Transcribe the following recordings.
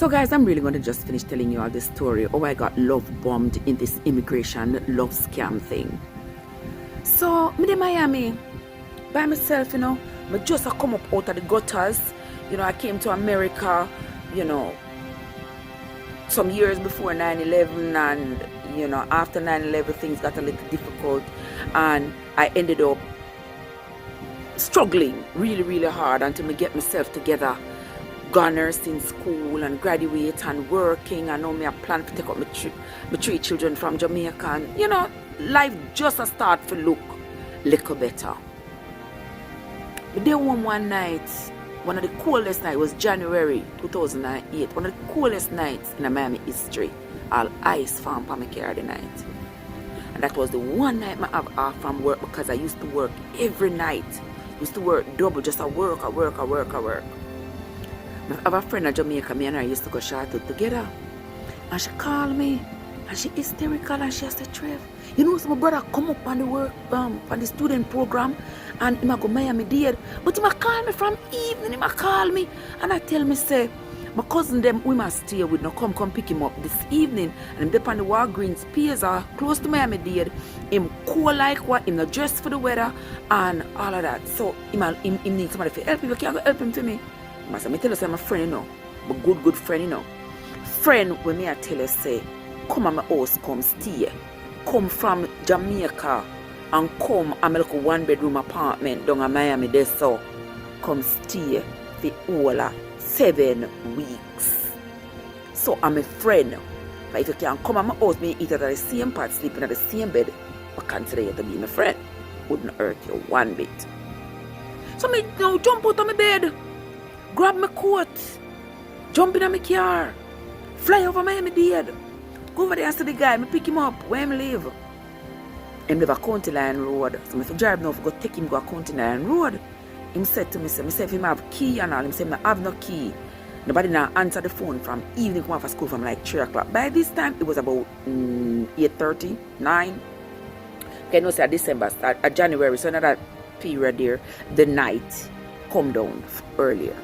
So guys, I'm really going to just finish telling you all this story. Oh, I got love bombed in this immigration love scam thing. So, me in Miami, by myself, I just come up out of the gutters. I came to America, some years before 9/11, and, after 9/11, things got a little difficult, and I ended up struggling really, really hard until I get myself together. Gone nursing school and graduate and working, and now me a plan to take up my 3 children from Jamaica, and life just a start to look little better. But then one night, one of the coldest nights was January 2008, one of the coldest nights in Miami history. All ice found on my car the night. And that was the one night I have off from work, because I used to work every night. Used to work double, just I work. I have a friend in Jamaica, me and her used to go shortcut together. And she called me, and she hysterical, and she said, Trev, so my brother come up on the work, on the student program, and he go Miami-Dade. But he call me from evening, he call me, and I tell me, say, my cousin them, we must stay with, no come pick him up this evening. And him up on the Walgreens Piers, close to Miami-Dade. Him cool like what, him not dressed for the weather, and all of that. So, him need somebody to help him. You can't go help him for me. I tell you, say, I'm a friend, my good friend, Friend, when me I tell you, say, come at my house, come stay. Come from Jamaica and come, I'm like a 1-bedroom apartment down in Miami, there, so come stay for all 7 weeks. So I'm a friend. But if you can come at my house, me eat at the same part, sleeping at the same bed, I consider you to be my friend. Wouldn't hurt you one bit. So me now jump out of my bed, grab my coat, jump in my car, fly over Miami-Dade, go over there and see the guy, me pick him up, where him live. Him live a County Line Road. So if I drive now, go take him go a County Line Road. Him said to me, say, if him have key and all, him say, I have no key. Nobody now answer the phone from evening, come off of school from like 3 o'clock. By this time, it was about 8:30, 9. Okay, no, say December, start January, so another period there, the night come down earlier.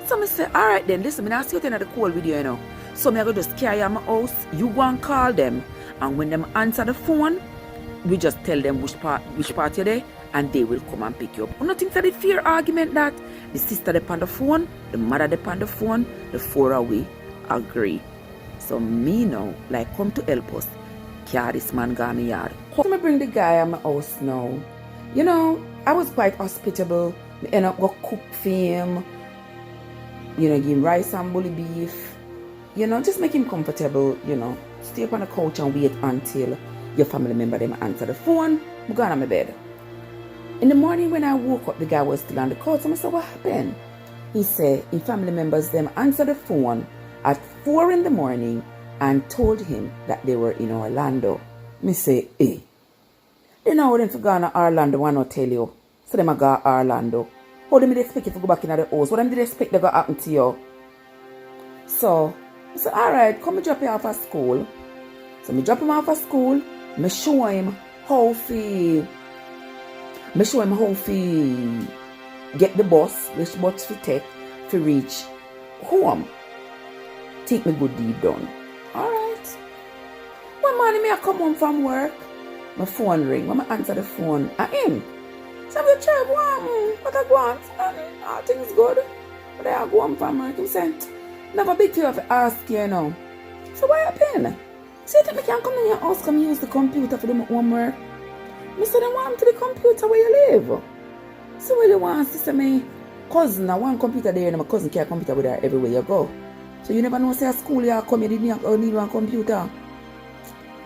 So I say, alright then, listen, I see you in the call video, So I go just carry out my house, you go and call them, and when them answer the phone, we just tell them which part you're there, and they will come and pick you up. Nothing for the fear argument that the sister dep on the phone, the mother dep on the phone, the 4 away agree. So me now, like, come to help us, carry this man go me yard. So I bring the guy at my house now. I was quite hospitable. I end up go cook for him. Give him rice and bully beef. Just make him comfortable, Stay up on the couch and wait until your family member them answer the phone. I'm going on my bed. In the morning when I woke up, the guy was still on the couch. So I said, what happened? He said, his family members them answered the phone at 4 in the morning and told him that they were in Orlando. Me say, hey. They know them to go to Orlando, I not tell you. So them go to Orlando. How do they expect you to go back in the house? What did they expect to go happen to you? So, I said, alright, come and drop you off at school. So I drop him off at school. I show him how to get the bus, which bus to take to reach home. Take my good deed done. Alright. One morning I come home from work. My phone ring. When I answer the phone, I am. So I'm try what I want. All things good. But I go home from work. I'm saying, never big deal to ask you, So what happened? So you think I can come in your house, come use the computer for the homework? I said, I want to the computer where you live. So what you want to say me? Cousin, I want computer there, and my cousin carry computer with her everywhere you go. So you never know, say at school you come, you didn't need one computer.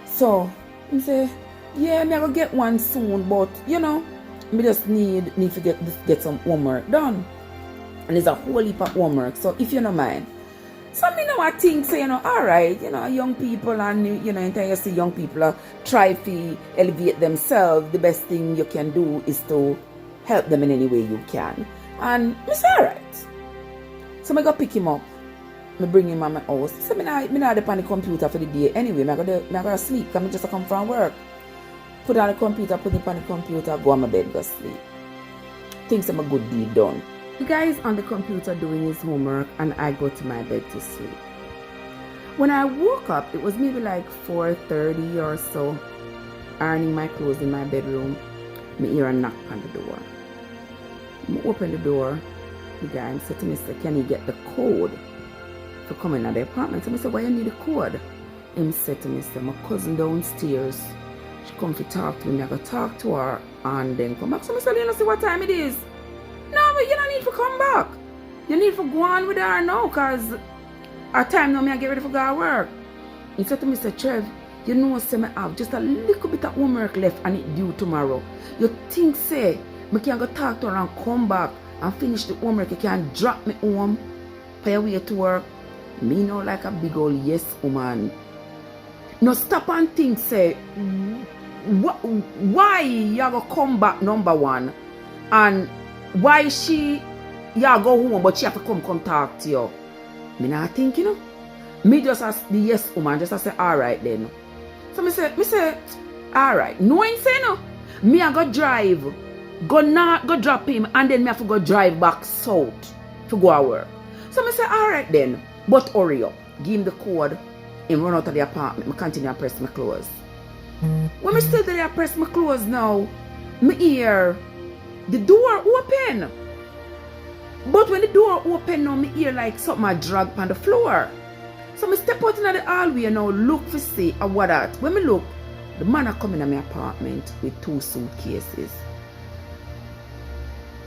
So, I say, yeah, I'm going to get one soon, but, I just need to get some homework done. And there's a whole heap of homework, so if you don't mind. So I think, so, alright, young people and, anytime you see young people try to elevate themselves, the best thing you can do is to help them in any way you can. And I say, alright. So I go pick him up. I bring him at my house. So I not on the computer for the day anyway. I go to sleep because I just come from work. Put on the computer, put it on the computer, go on my bed, go sleep. Things I'm a good deed done. The guy is on the computer doing his homework and I go to my bed to sleep. When I woke up, it was maybe like 4:30 or so, ironing my clothes in my bedroom. Me hear a knock on the door. I open the door. The guy said to me, can you get the code for coming at the apartment? So I said, why you need the code? He said to me, my cousin downstairs, she come to talk to me. I go talk to her and then come back. So I said, you know, see what time it is? No, but you don't need to come back. You need to go on with her now, because at time now I get ready for go to work. He said to me, Trev, you know, say I have just a little bit of homework left and it due tomorrow. You think, say, I can go talk to her and come back and finish the homework. You can drop me home, pay away to work. Me know like a big old yes woman. No stop and think, say, why you go come back number one? And why she, you go home but she have to come talk to you? Me not think, you know. Me just as the yes woman, just as say, alright then. So me say, alright. Knowing say no, me I go drive, go drop him, and then me have to go drive back south to go to work. So me say, alright then, but hurry up. Give him the code, and run out of the apartment. Me continue to press my clothes. When me still there, I press my clothes now, me hear the door open. But when the door open now, me hear like something I drag on the floor. So me step out into the hallway now, look for see what that. When me look, the man are coming to my apartment with 2 suitcases.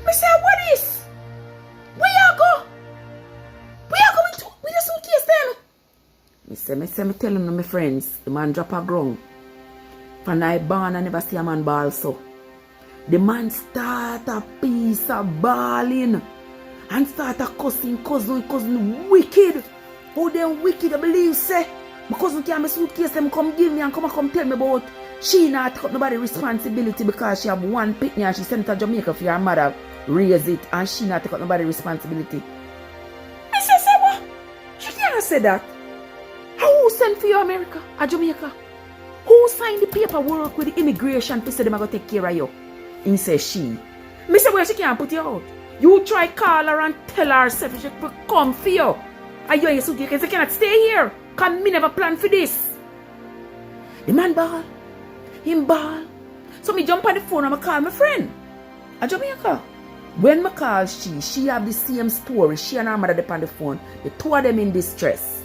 Me say, what is? Where you go? Where you going to with the suitcase then? Me telling my friends, the man drop a ground. From I born I never see a man ball so. The man start a piece of balling and start a cussing cousin wicked. How them wicked I believe say. My cousin carry my suitcase them come give me and come tell me about she not take up nobody responsibility because she have one pitney and she sent it to Jamaica for her mother raise it and she not take up nobody responsibility. I say what? She can't say that. Who sent for you America or Jamaica? Who signed the paperwork with the immigration to say them are going to take care of you? He said she. Me say, well, she can't put you out. You try call her and tell her if she could come for you. And you and your suitcase, you cannot stay here. Because me never planned for this. The man ball. Him ball. So me jump on the phone and I call my friend at Jamaica. When I call she have the same story. She and her mother on the phone. The 2 of them in distress.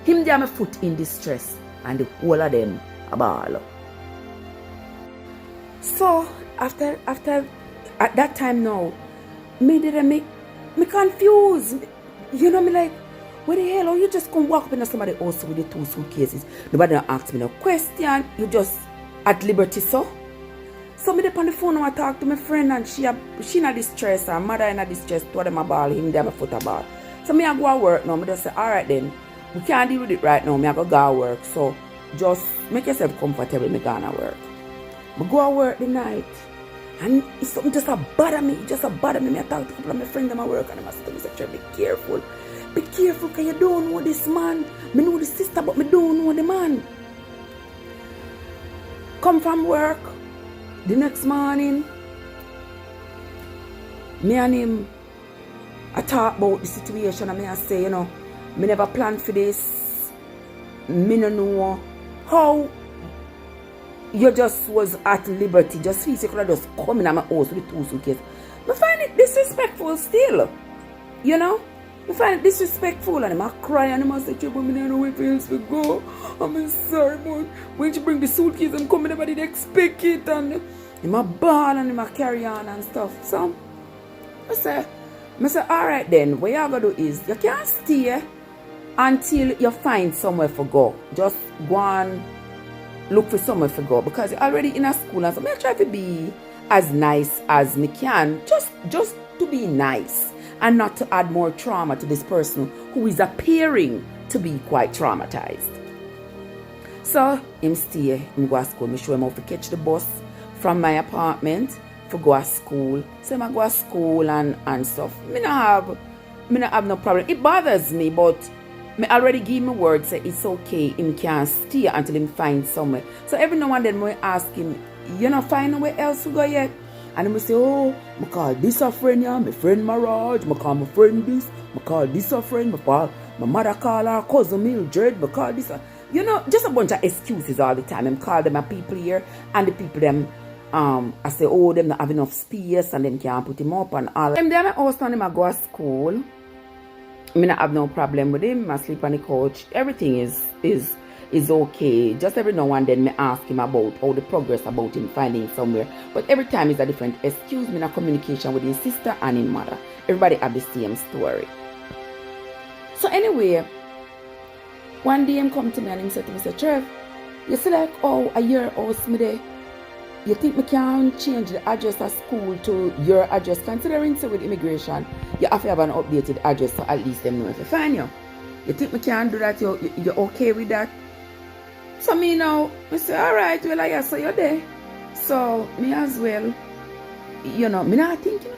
Him there my foot in distress. And the whole of them a ball. So after at that time now, me confused. You know me like, what the hell? You just come walk up in somebody's house with the 2 suitcases. Nobody don't ask me no question. You just at liberty so. So me on the phone and I talk to my friend and she in a distress. Her mother in a distress. 2 of them a ball. Him there my foot a ball. So me I go to work now. Me just say, alright then. We can't deal with it right now. Me I go to work. So just make yourself comfortable. Me gonna work. I go to work the night and it's something just a bother me. Just a bother me. I talk to a couple of my friends at my work and I must tell me, be careful. Be careful because you don't know this man. Me know the sister but me don't know the man. Come from work. The next morning, me and him I talk about the situation and I say, you know, me never planned for this. Me no know how you just was at liberty. Just feel you could have just come in at my house with 2 suitcases. I find it disrespectful still. You know? I find it disrespectful and I cry and I say, but me don't know where else to go. I'm sorry, but when she bring the suitcase and come, nobody did expect it and I'm a ball and I'm carry on and stuff. So I say, alright then, what you gotta do is you can't stay until you find somewhere to go. Just go and look for somewhere to go because you're already in a school and so I try to be as nice as me can. Just to be nice and not to add more trauma to this person who is appearing to be quite traumatized. So him stay, him go to school. Me show him how to catch the bus from my apartment to go to school. So I go to school and stuff. Me not have no problem. It bothers me, but me already give me word say it's okay. Him can stay until him find somewhere. So every now and then I ask him, you know, find nowhere else to go yet? And I say, oh, I call this a friend, yeah, my friend Maraj, I call my friend this, I call this a friend, I My mother call her cousin Mildred because this, you know, just a bunch of excuses all the time. I'm call them a people here, and the people them, I say, oh, them not have enough space, and them can't put him up and all. Them there, my house and him I go to school. I mean, I have no problem with him. I sleep on the couch. Everything is okay. Just every now and then me ask him about how the progress about him finding somewhere. But every time is a different excuse. Me in a communication with his sister and his mother. Everybody have the same story. So anyway, one day him come to me and him said to me, say, Trev, you see like, oh, a year house me there. You think me can change the address of school to your address? Considering so with immigration, you have to have an updated address so at least them know if you find you. You think me can do that? You're okay with that? So me now, I say, alright, well I saw you there. So me as well, you know, me not thinking.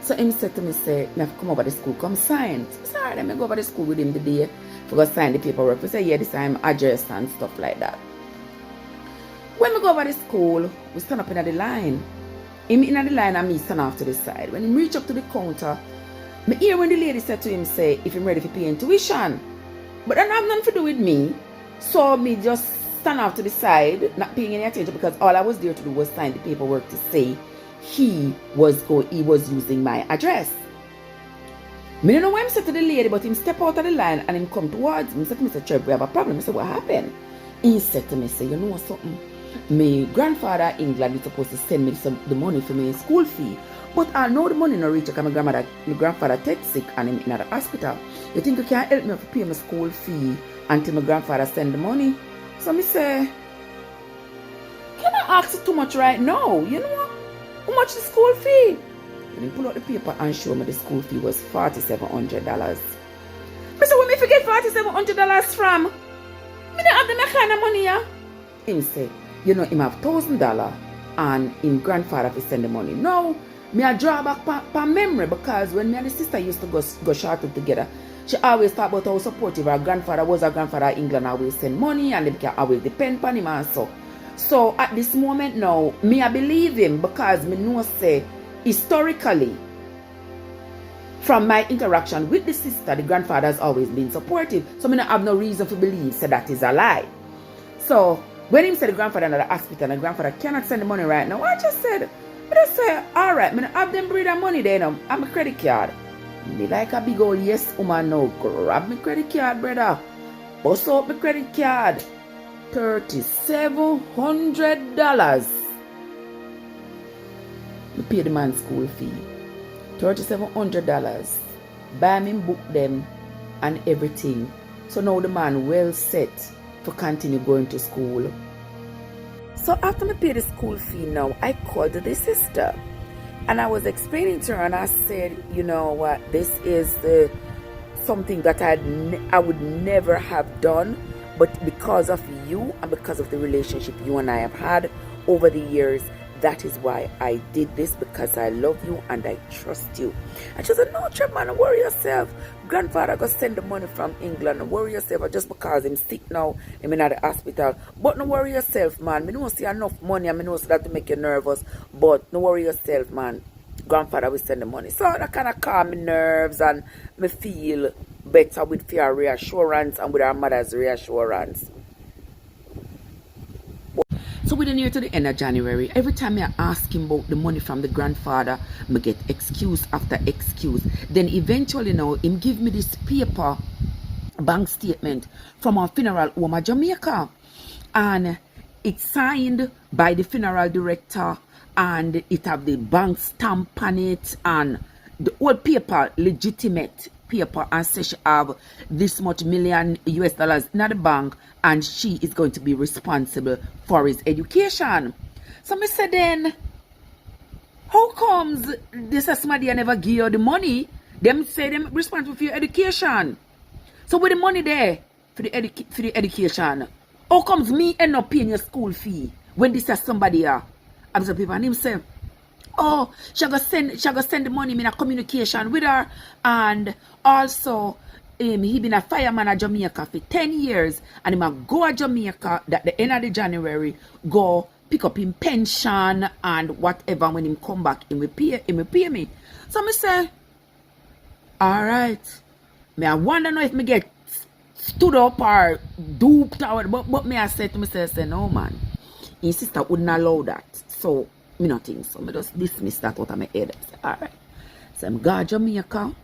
So him said to me, say, me have to come over to school, come sign. So I said, alright, let me go over to school with him today to go sign the paperwork. We say, yeah, this time address and stuff like that. When we go over to school, we stand up in the line. Him in the line and me stand off to the side. When he reach up to the counter, me hear when the lady said to him, say, if I'm ready for paying tuition. But that have nothing to do with me. So me just stand off to the side, not paying any attention because all I was there to do was sign the paperwork to say he was using my address. Me don't know why I'm said to the lady, but him step out of the line and him come towards me. He said to me, say, Trev, we have a problem. I said, what happened? He said to me, say, you know something? My grandfather in England is supposed to send me the money for my school fee. But I know the money not reach because my grandfather take sick and him in the hospital. You think you can help me to pay my school fee until my grandfather send the money? So me say, can I ask you too much right now? You know what? How much the school fee? And he pull out the paper and show me the school fee was $4,700. I said, where me forget $4,700 from? Me don't have the kind of money here. Him say, you know, him have $1,000 and him grandfather to send the money. No, me a draw back pa memory because when me and the sister used to go shorted together, she always talk about how supportive her grandfather was. Her grandfather in England always send money and they can always depend on him and so. So at this moment now, me I believe him because me know say historically from my interaction with the sister, the grandfather has always been supportive. So me not have no reason to believe say that is a lie. So when him said the grandfather in the hospital and the grandfather cannot send the money right now, I just said, alright, me have them bring that money there now. I'm a credit card. Me like a big old yes woman now. Grab my credit card, brother. Bust out my credit card. $3,700. Me pay the man school fee. $3,700. Buy me book them and everything. So now the man well set to continue going to school. So after me pay the school fee now, I called the sister. And I was explaining to her and I said, you know what, this is something that I would never have done. But because of you and because of the relationship you and I have had over the years, that is why I did this, because I love you and I trust you. And she said, no, Trev, man, don't worry yourself. Grandfather go send the money from England. Don't worry yourself. Just because I'm sick now, I'm in the hospital. But don't worry yourself, man. I don't see enough money and I know that to make you nervous. But don't worry yourself, man. Grandfather will send the money. So that kind of calm my nerves and me feel better with fear reassurance and with our mother's reassurance. So we're near to the end of January. Every time I ask him about the money from the grandfather, I get excuse after excuse. Then eventually now, him give me this paper bank statement from our funeral home in Jamaica. And it's signed by the funeral director and it have the bank stamp on it and the whole paper legitimate paper and say she have this much million US dollars in the bank and she is going to be responsible for his education. So me say then, how comes this somebody never give you the money? Them say them responsible for your education. So with the money there for the education, how comes me end up paying your school fee when this is somebody here? I'm some people and him say, oh, she go send the money in a communication with her, and also he been a fireman at Jamaica for 10 years and he might go to Jamaica at the end of the January, go pick up him pension and whatever. When him come back he will pay me. So I say, alright, Me I wonder know if me get stood up or duped or but me I said to myself, say, no man. His sister wouldn't allow that. So me not think so. Me just dismiss that out of my head. I say, alright. So I'm go to Jamaica.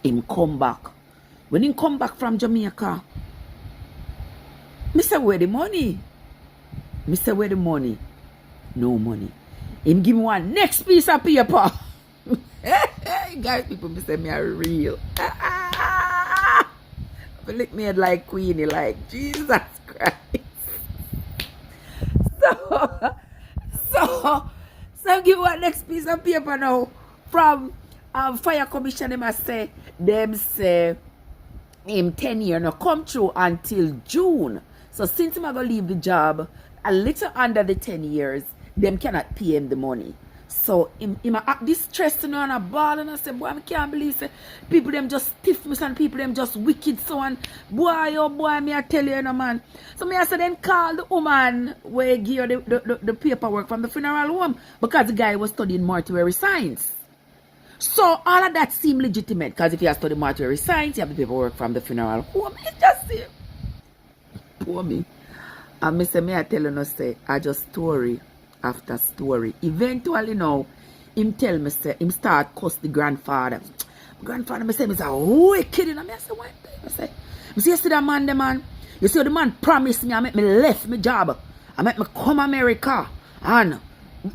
Him come back. When he come back from Jamaica, me say, where the money? Me say, where the money? No money. Him give me one next piece of paper. Guys, people me say me are real. Lick me head like Queenie, like Jesus Christ. So give one next piece of paper now from fire commission. Them say him 10 years no come through until June. So since I'm gonna leave the job a little under the 10 years, them cannot pay him the money. So him act distressed and a ball and I say, boy, I can't believe say, people them just stiff me and people them just wicked so and boy, oh boy, me I tell you, no man. So me I say then call the woman where give you the paperwork from the funeral home because the guy was studying mortuary science. So all of that seemed legitimate because if you have studied mortuary science, you have the paperwork from the funeral home. It just seems poor me. And me say me I tell you no say I just story after story. Eventually now, him tell me say him start cuss the grandfather. Grandfather me say me say wicked and I say what? I say you see that man the man. You see the man promised me I make me left my job. I make me come America and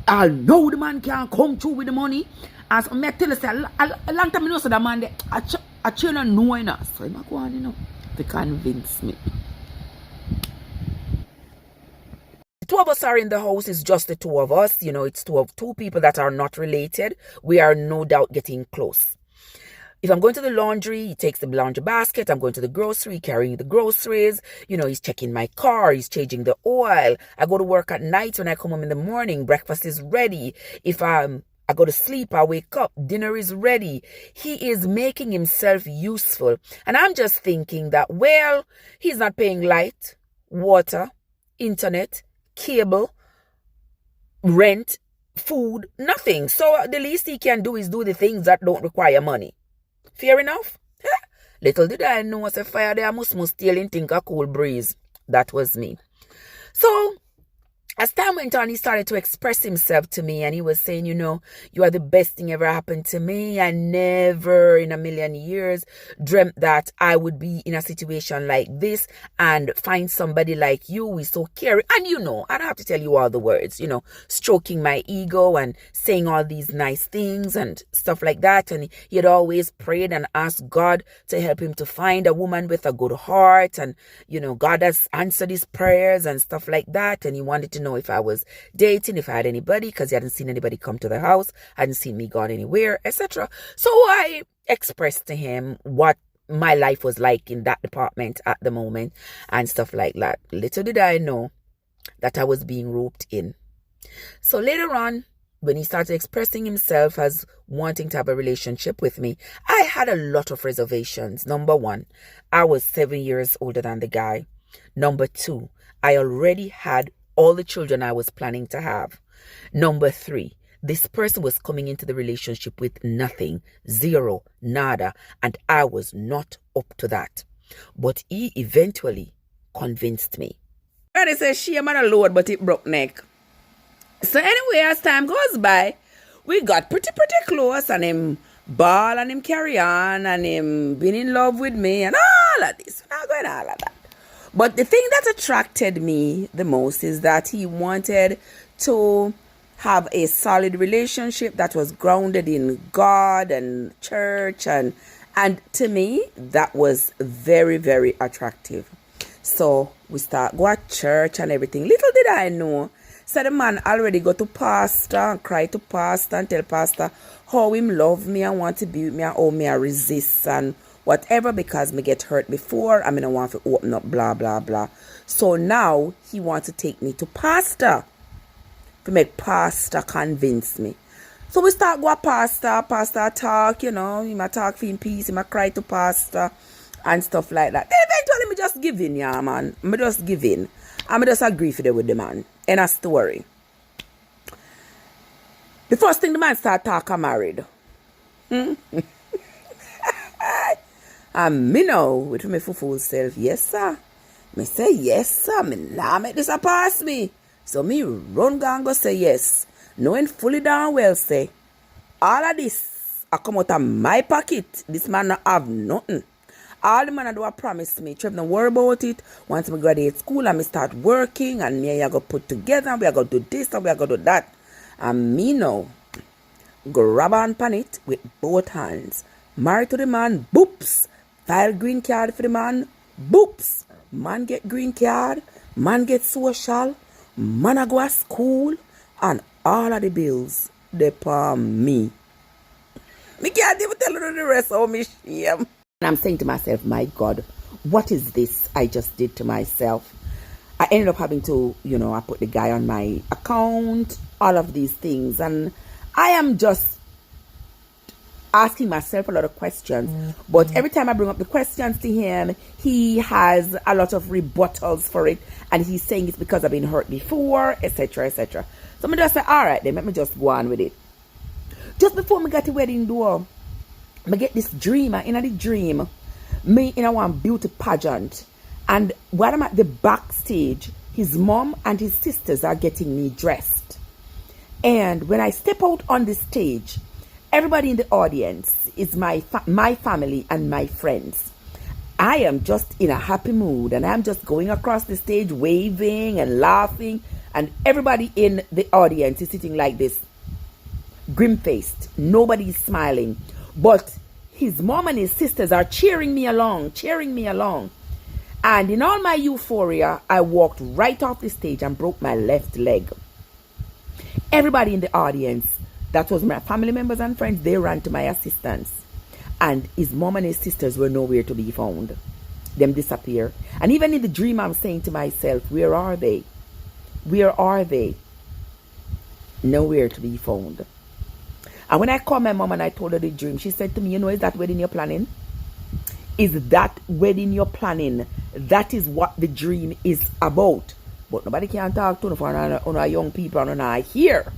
I know the man can come through with the money. As me tell you say a long time I know so that man I children know enough. So him go on to convince me. Two of us are in the house. It's just the two of us. You know, it's two people that are not related. We are no doubt getting close. If I'm going to the laundry, he takes the laundry basket. I'm going to the grocery, carrying the groceries. You know, he's checking my car. He's changing the oil. I go to work at night. When I come home in the morning, breakfast is ready. If I go to sleep, I wake up, dinner is ready. He is making himself useful. And I'm just thinking that, well, he's not paying light, water, internet, cable, rent, food, nothing. So the least he can do is do the things that don't require money. Fair enough? Little did I know as a fire there must steal and think a cool breeze. That was me. So as time went on, he started to express himself to me and he was saying, you know, you are the best thing ever happened to me. I never in a million years dreamt that I would be in a situation like this and find somebody like you who is so caring. And you know, I don't have to tell you all the words, you know, stroking my ego and saying all these nice things and stuff like that. And he had always prayed and asked God to help him to find a woman with a good heart. And, you know, God has answered his prayers and stuff like that. And he wanted to know if I was dating, if I had anybody, because he hadn't seen anybody come to the house, hadn't seen me gone anywhere, etc. So I expressed to him what my life was like in that department at the moment and stuff like that. Little did I know that I was being roped in. So later on, when he started expressing himself as wanting to have a relationship with me, I had a lot of reservations. Number one, I was 7 years older than the guy. Number two, I already had all the children I was planning to have. Number three, this person was coming into the relationship with nothing, zero, nada, and I was not up to that. But he eventually convinced me. And he says, she am on a load, but it broke neck. So anyway, as time goes by, we got pretty close and him ball and him carry on and him been in love with me and all of this. We're not going all of that. But the thing that attracted me the most is that he wanted to have a solid relationship that was grounded in God and church. And to me, that was very, very attractive. So we start go to church and everything. Little did I know, so the man already go to pastor and cry to pastor and tell pastor how him love me and want to be with me and how me I resist and whatever because me get hurt before and me don't want to open up blah blah blah. So now he wants to take me to pastor to make pastor convince me. So we start go pastor talk, you know, he might talk for in peace, he might cry to pastor and stuff like that. Then eventually me just give in, yeah man. Me just give in. And me just agree for them with the man. End of story. The first thing the man start talking married. And me know with my full self, yes sir. Me say yes sir, me nah make this a pass me. So me run gang go say yes. Knowing fully down well say, all of this I come out of my pocket. This man not have nothing. All the man I do a promise me. Trev don't worry about it. Once me graduate school and me start working and me and you go put together and we are going to do this and we are going to do that. And me know, grab on pan it with both hands. Married to the man, boops. File green card for the man, boops. Man get green card, man get social, man a go to school, and all of the bills, they pay me. Me can't even tell you the rest of me shame. And I'm saying to myself, my God, what is this I just did to myself? I ended up having to, I put the guy on my account, all of these things. And I am just asking myself a lot of questions. But every time I bring up the questions to him, he has a lot of rebuttals for it. And he's saying it's because I've been hurt before, etc., etc. So I'm just say, all right, then let me just go on with it. Just before me got the wedding door, I get this dream. In the dream, me in a one beauty pageant. And while I'm at the backstage, his mom and his sisters are getting me dressed. And when I step out on the stage, everybody in the audience is my family and my friends. I am just in a happy mood and I'm just going across the stage waving and laughing. And everybody in the audience is sitting like this, grim-faced. Nobody's smiling. But his mom and his sisters are cheering me along. And in all my euphoria, I walked right off the stage and broke my left leg. Everybody in the audience, that was my family members and friends, they ran to my assistance. And his mom and his sisters were nowhere to be found. Them disappear. And even in the dream, I'm saying to myself, where are they? Where are they? Nowhere to be found. And when I called my mom and I told her the dream, she said to me, is that wedding you're planning? Is that wedding you're planning? That is what the dream is about. But nobody can talk to for our young people and not here.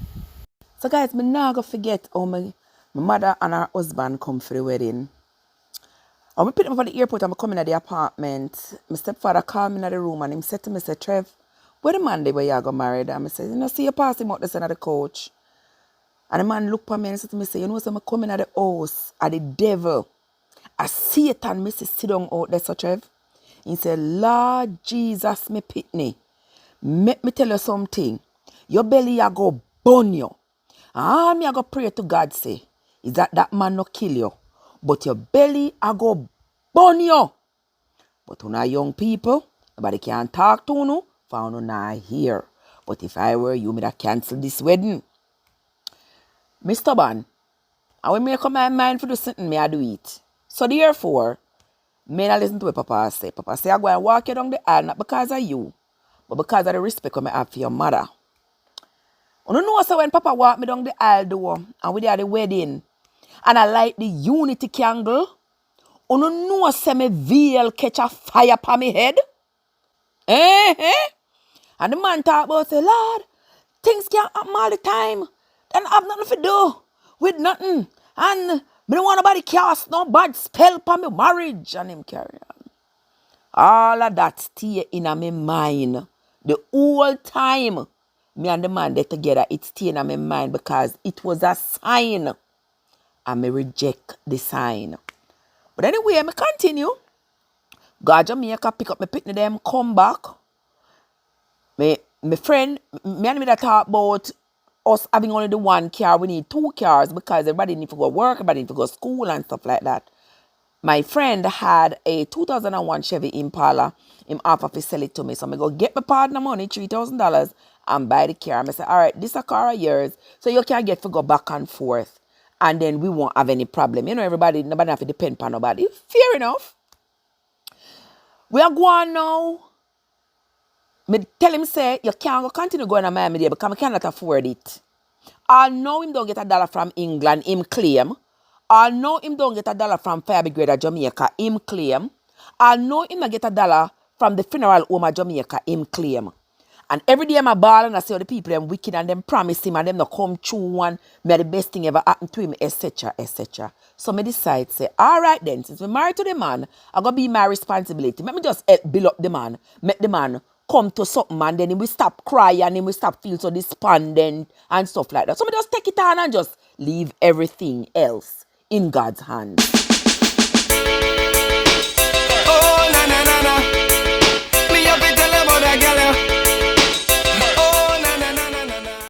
So guys, me not gonna forget how my mother and her husband come for the wedding. I picked them up at the airport and I come in at the apartment. My stepfather called me in the room and he said to me, Trev, where the man where you got married? And I said, see you pass him out this the coach. And the man looked at me and said to me, so I'm coming at the house, at the devil. I see it and me sit down out there, so Trev. He said, Lord Jesus, me pitney. Let me tell you something. Your belly a go burn you. And me a go pray to God say, is that man no kill you. But your belly a go burn you. But una young people, nobody can talk to you, for you not here. But if I were you, me da cancel this wedding. Me stubborn. And when me come my mind for do something, me I do it. So therefore, me not listen to what Papa say. Papa say I go and walk you down the aisle, not because of you, but because of the respect I have for your mother. You know so when Papa walk me down the aisle door, and we there at the wedding, and I light the unity candle, you know so me veil catch a fire upon me head? And the man talk about say, Lord, things can't happen all the time. Then I have nothing to do with nothing. And me don't want nobody cast no bad spell upon my marriage. And him carry on. All of that stay in my mind. The whole time me and the man they together, it stay in my mind because it was a sign. And me reject the sign. But anyway, me continue. Go to Jamaica, pick up my picnic them, come back. My friend, me and me that talk about us having only the one car. We need 2 cars because everybody need to go work, everybody need to go to school and stuff like that. My friend had a 2001 Chevy Impala. Him offer to sell it to me. So I go get my partner money, $3,000, and buy the car. I say, all right, this is a car of yours, so you can get to go back and forth. And then we won't have any problem. Nobody have to depend on nobody. Fair enough. We are going now. Me tell him say, you can't go continue going to Miami there because I cannot afford it. I know him don't get $1 from England, him claim. I know him don't get $1 from Fire Brigade of Jamaica, him claim. I know him don't get $1 from the funeral home of Jamaica, him claim. And every day I'm a ball and I say, oh, the people them wicked and them promise him and them not come true one. Me the best thing ever happened to him, etc., etc. So me decide, say, all right then, since we married to the man, I gotta be my responsibility. Let me just help build up the man, make the man come to something and then he will stop crying and he will stop feel so despondent and stuff like that. So me just take it on and just leave everything else in God's hands.